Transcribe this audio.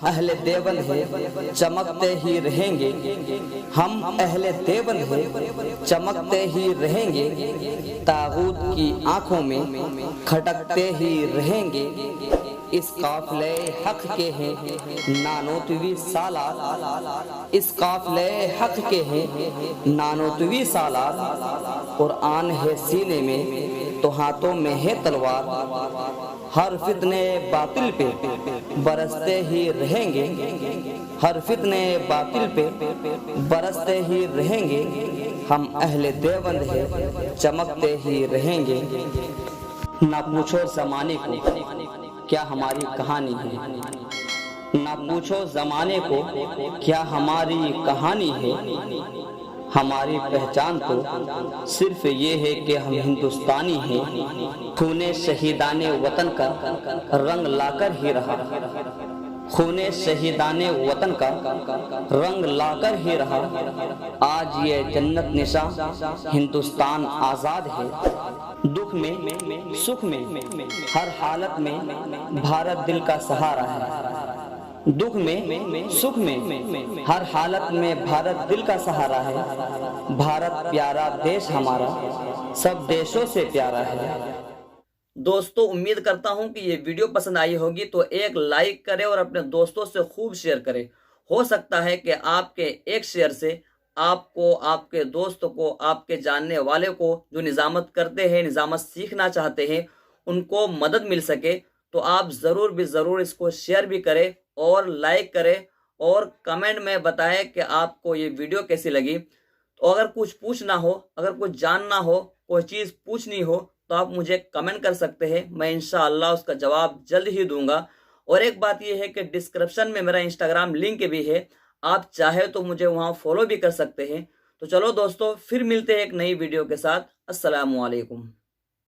اہل دیوبند ہیں چمکتے ہی رہیں گے، ہم اہل دیوبند ہیں چمکتے ہی رہیں گے، طاغوت کی آنکھوں میں کھٹکتے ہی رہیں گے، اس قافلے حق کے ہیں نانوتویں سالار، اس قافلے حق کے ہیں نانوتویں سالار، قرآن ہے سینے میں تو ہاتھوں میں ہے تلوار، ہر فتنے باطل پہ برستے ہی رہیں گے، ہر فتنے باطل پہ برستے ہی رہیں گے، ہم اہل دیوبند ہیں چمکتے ہی رہیں گے۔ نہ پوچھو زمانے کو کیا ہماری کہانی ہے، نہ پوچھو زمانے کو کیا ہماری کہانی ہے، ہماری پہچان تو صرف یہ ہے کہ ہم ہندوستانی ہیں، خون شہیدان وطن کا رنگ لا کر ہی رہا، خون شہیدان وطن کا رنگ لا کر ہی رہا، آج یہ جنت نشاں ہندوستان آزاد ہے، دکھ میں سکھ میں ہر حالت میں بھارت دل کا سہارا ہے، دکھ میں سکھ میں ہر حالت میں بھارت دل کا سہارا ہے، بھارت پیارا دیش ہمارا سب دیشوں سے پیارا ہے۔ دوستو امید کرتا ہوں کہ یہ ویڈیو پسند آئی ہوگی، تو ایک لائک کرے اور اپنے دوستوں سے خوب شیئر کرے، ہو سکتا ہے کہ آپ کے ایک شیئر سے آپ کو، آپ کے دوست کو، آپ کے جاننے والے کو جو نظامت کرتے ہیں، نظامت سیکھنا چاہتے ہیں، ان کو مدد مل سکے، تو آپ ضرور بھی ضرور اس کو شیئر بھی کریں اور لائک کریں اور کمنٹ میں بتائیں کہ آپ کو یہ ویڈیو کیسی لگی۔ تو اگر کچھ پوچھنا ہو، اگر کچھ جاننا ہو، کوئی چیز پوچھنی ہو، تو آپ مجھے کمنٹ کر سکتے ہیں، میں انشاءاللہ اس کا جواب جلد ہی دوں گا۔ اور ایک بات یہ ہے کہ ڈسکرپشن میں میرا انسٹاگرام لنک بھی ہے، آپ چاہے تو مجھے وہاں فالو بھی کر سکتے ہیں۔ تو چلو دوستو، پھر ملتے ہیں ایک نئی ویڈیو کے ساتھ۔ السلام علیکم۔